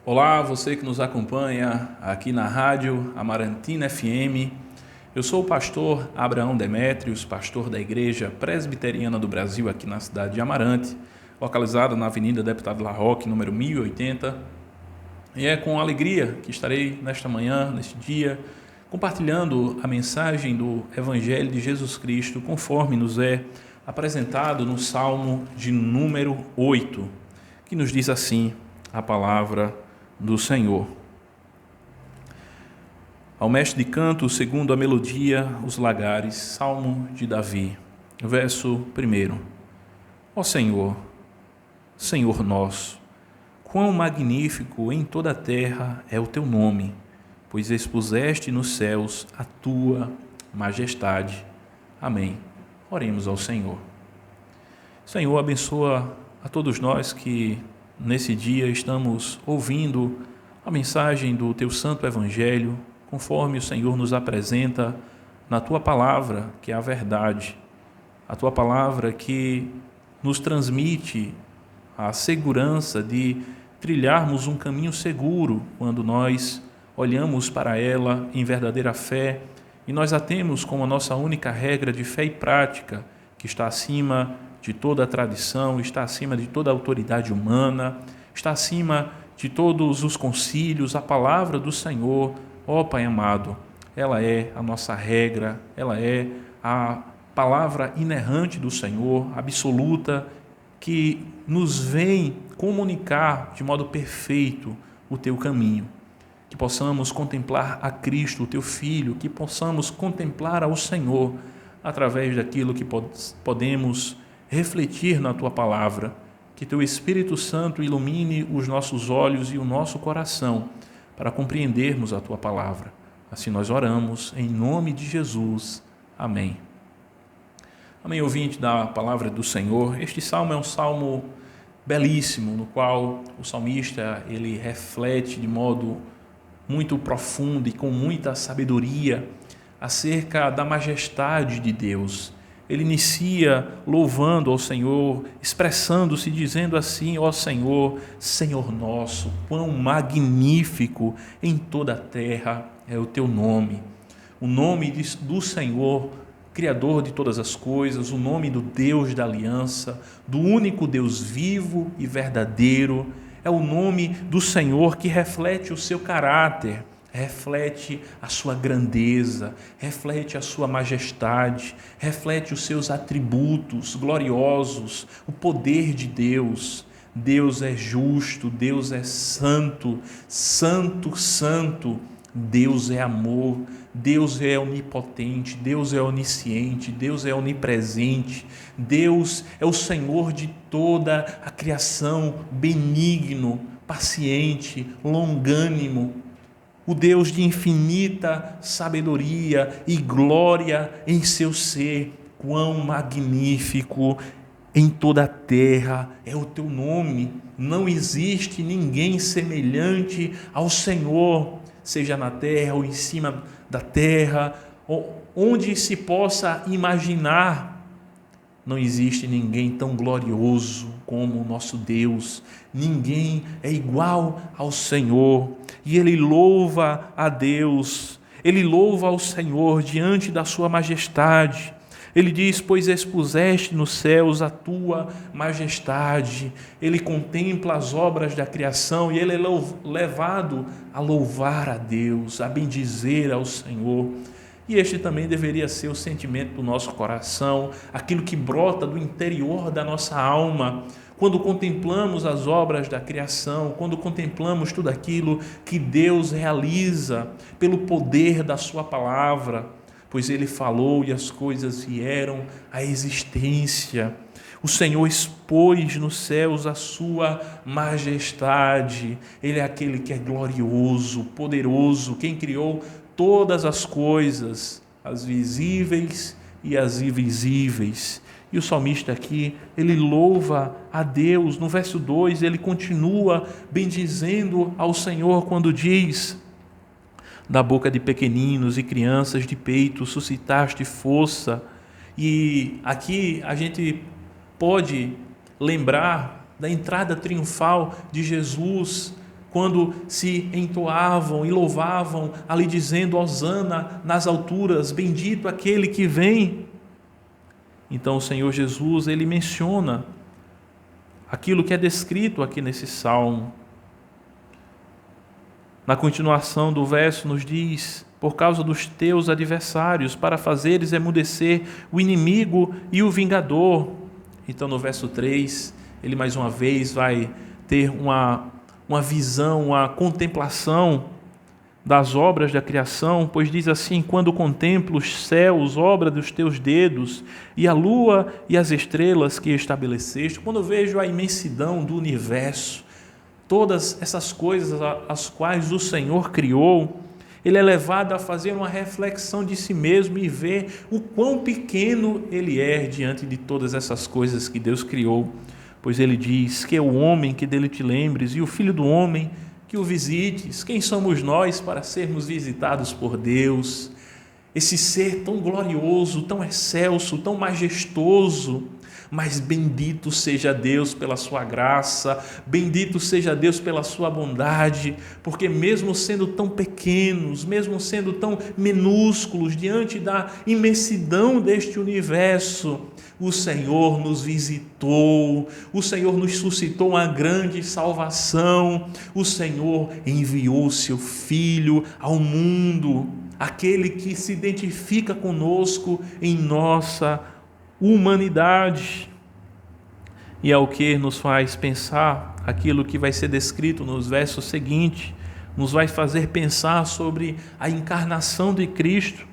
Olá, você que nos acompanha aqui na Rádio Amarantina FM. Eu sou o pastor Abraão Demétrios, pastor da Igreja Presbiteriana do Brasil aqui na cidade de Amarante, localizada na Avenida Deputado Larroque, número 1080. E é com alegria que estarei nesta manhã, neste dia, compartilhando a mensagem do Evangelho de Jesus Cristo, conforme nos é apresentado no Salmo de número 8, que nos diz assim a palavra do Senhor. Ao mestre de canto, segundo a melodia, os lagares, Salmo de Davi, verso 1. Ó Senhor, Senhor nosso, quão magnífico em toda a terra é o teu nome, pois expuseste nos céus a tua majestade. Amém. Oremos ao Senhor. Senhor, abençoa a todos nós que nesse dia estamos ouvindo a mensagem do Teu Santo Evangelho, conforme o Senhor nos apresenta na Tua Palavra, que é a verdade, a Tua Palavra que nos transmite a segurança de trilharmos um caminho seguro quando nós olhamos para ela em verdadeira fé e nós a temos como a nossa única regra de fé e prática, que está acima de toda a tradição, está acima de toda a autoridade humana, está acima de todos os concílios. A palavra do Senhor, ó Pai amado, ela é a nossa regra, ela é a palavra inerrante do Senhor, absoluta, que nos vem comunicar de modo perfeito o Teu caminho. Que possamos contemplar a Cristo, o Teu Filho, que possamos contemplar ao Senhor através daquilo que podemos refletir na Tua Palavra, que Teu Espírito Santo ilumine os nossos olhos e o nosso coração para compreendermos a Tua Palavra. Assim nós oramos, em nome de Jesus. Amém. Amém, ouvinte da Palavra do Senhor. Este salmo é um salmo belíssimo, no qual o salmista ele reflete de modo muito profundo e com muita sabedoria acerca da majestade de Deus. Ele inicia louvando ao Senhor, expressando-se, dizendo assim: ó Senhor, Senhor nosso, quão magnífico em toda a terra é o Teu nome. O nome do Senhor, Criador de todas as coisas, o nome do Deus da aliança, do único Deus vivo e verdadeiro, é o nome do Senhor que reflete o seu caráter, reflete a sua grandeza, reflete a sua majestade, reflete os seus atributos gloriosos, o poder de Deus. Deus é justo, Deus é santo, santo, santo. Deus é amor, Deus é onipotente, Deus é onisciente, Deus é onipresente, Deus é o Senhor de toda a criação, benigno, paciente, longânimo, o Deus de infinita sabedoria e glória em seu ser. Quão magnífico em toda a terra é o Teu nome. Não existe ninguém semelhante ao Senhor, seja na terra ou em cima da terra, onde se possa imaginar. Não existe ninguém tão glorioso como o nosso Deus, ninguém é igual ao Senhor, e ele louva a Deus, ele louva ao Senhor diante da sua majestade. Ele diz: pois expuseste nos céus a tua majestade. Ele contempla as obras da criação e ele é levado a louvar a Deus, a bendizer ao Senhor. E este também deveria ser o sentimento do nosso coração, aquilo que brota do interior da nossa alma, quando contemplamos as obras da criação, quando contemplamos tudo aquilo que Deus realiza pelo poder da sua palavra, pois Ele falou e as coisas vieram à existência. O Senhor expôs nos céus a sua majestade. Ele é aquele que é glorioso, poderoso, quem criou todas as coisas, as visíveis e as invisíveis. E o salmista aqui, ele louva a Deus. No verso 2, ele continua bendizendo ao Senhor quando diz: da boca de pequeninos e crianças de peito suscitaste força. E aqui a gente pode lembrar da entrada triunfal de Jesus quando se entoavam e louvavam ali dizendo: hosana nas alturas, bendito aquele que vem. Então o Senhor Jesus, ele menciona aquilo que é descrito aqui nesse salmo. Na continuação do verso nos diz: por causa dos teus adversários, para fazeres emudecer o inimigo e o vingador. Então no verso 3, ele mais uma vez vai ter uma visão, uma contemplação das obras da criação, pois diz assim: quando contemplo os céus, obra dos teus dedos, e a lua e as estrelas que estabeleceste, quando eu vejo a imensidão do universo, todas essas coisas as quais o Senhor criou, ele é levado a fazer uma reflexão de si mesmo e ver o quão pequeno ele é diante de todas essas coisas que Deus criou. Pois ele diz que é o homem que dele te lembres e o filho do homem que o visites. Quem somos nós para sermos visitados por Deus? Esse ser tão glorioso, tão excelso, tão majestoso. Mas bendito seja Deus pela sua graça, bendito seja Deus pela sua bondade, porque mesmo sendo tão pequenos, mesmo sendo tão minúsculos diante da imensidão deste universo, o Senhor nos visitou, o Senhor nos suscitou uma grande salvação, o Senhor enviou o seu Filho ao mundo, aquele que se identifica conosco em nossa humanidade. E é o que nos faz pensar aquilo que vai ser descrito nos versos seguintes, nos vai fazer pensar sobre a encarnação de Cristo.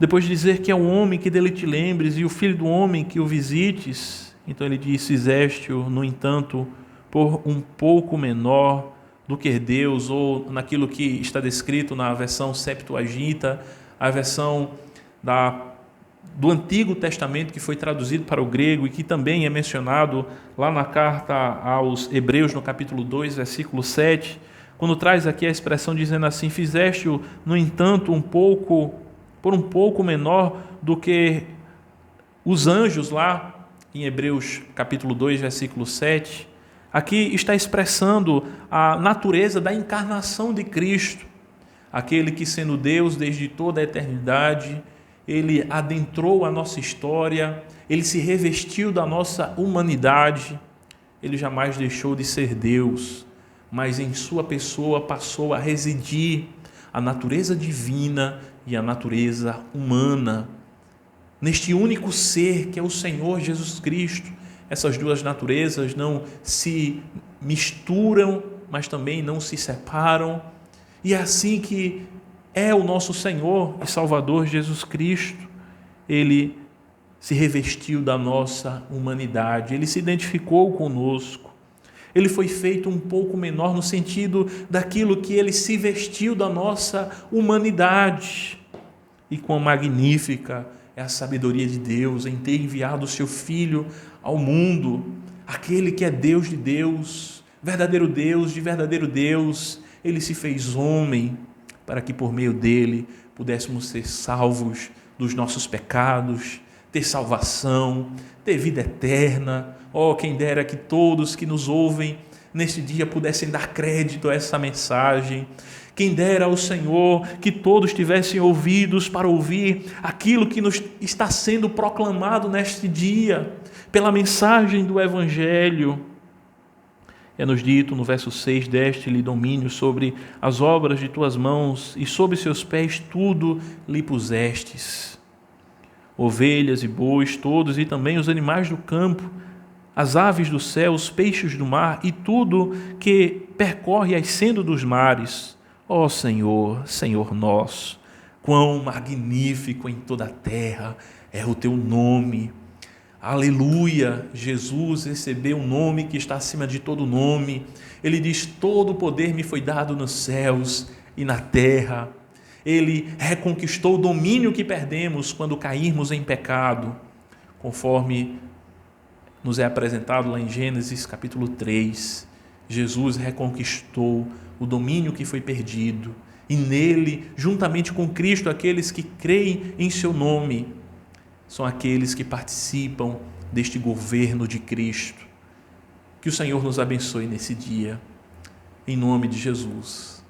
Depois de dizer que é o homem que dele te lembres e o filho do homem que o visites, então ele diz: fizeste-o, no entanto, por um pouco menor do que Deus, ou naquilo que está descrito na versão Septuaginta, a versão do Antigo Testamento que foi traduzido para o grego e que também é mencionado lá na carta aos Hebreus, no capítulo 2, versículo 7, quando traz aqui a expressão dizendo assim: fizeste-o, no entanto, por um pouco menor do que os anjos, lá em Hebreus capítulo 2, versículo 7, aqui está expressando a natureza da encarnação de Cristo, aquele que, sendo Deus desde toda a eternidade, ele adentrou a nossa história, ele se revestiu da nossa humanidade, ele jamais deixou de ser Deus, mas em sua pessoa passou a residir a natureza divina e a natureza humana, neste único ser que é o Senhor Jesus Cristo. Essas duas naturezas não se misturam, mas também não se separam, e é assim que é o nosso Senhor e Salvador Jesus Cristo. Ele se revestiu da nossa humanidade, ele se identificou conosco, ele foi feito um pouco menor no sentido daquilo que ele se vestiu da nossa humanidade. E quão magnífica é a sabedoria de Deus em ter enviado o seu Filho ao mundo, aquele que é Deus de Deus, de verdadeiro Deus, ele se fez homem para que por meio dele pudéssemos ser salvos dos nossos pecados, ter salvação, ter vida eterna. Oh, quem dera que todos que nos ouvem neste dia pudessem dar crédito a essa mensagem. Quem dera ao Senhor que todos tivessem ouvidos para ouvir aquilo que nos está sendo proclamado neste dia, pela mensagem do Evangelho. É-nos dito no verso 6, deste-lhe domínio sobre as obras de tuas mãos, e sob seus pés tudo lhe pusestes. Ovelhas e bois todos, e também os animais do campo, as aves do céu, os peixes do mar, e tudo que percorre as sendas dos mares. Ó Senhor, Senhor nosso, quão magnífico em toda a terra é o teu nome. Aleluia, Jesus recebeu um nome que está acima de todo nome. Ele diz: todo o poder me foi dado nos céus e na terra. Ele reconquistou o domínio que perdemos quando cairmos em pecado, conforme nos é apresentado lá em Gênesis capítulo 3. Jesus reconquistou o domínio que foi perdido, e nele, juntamente com Cristo, aqueles que creem em seu nome são aqueles que participam deste governo de Cristo. Que o Senhor nos abençoe nesse dia. em nome de Jesus.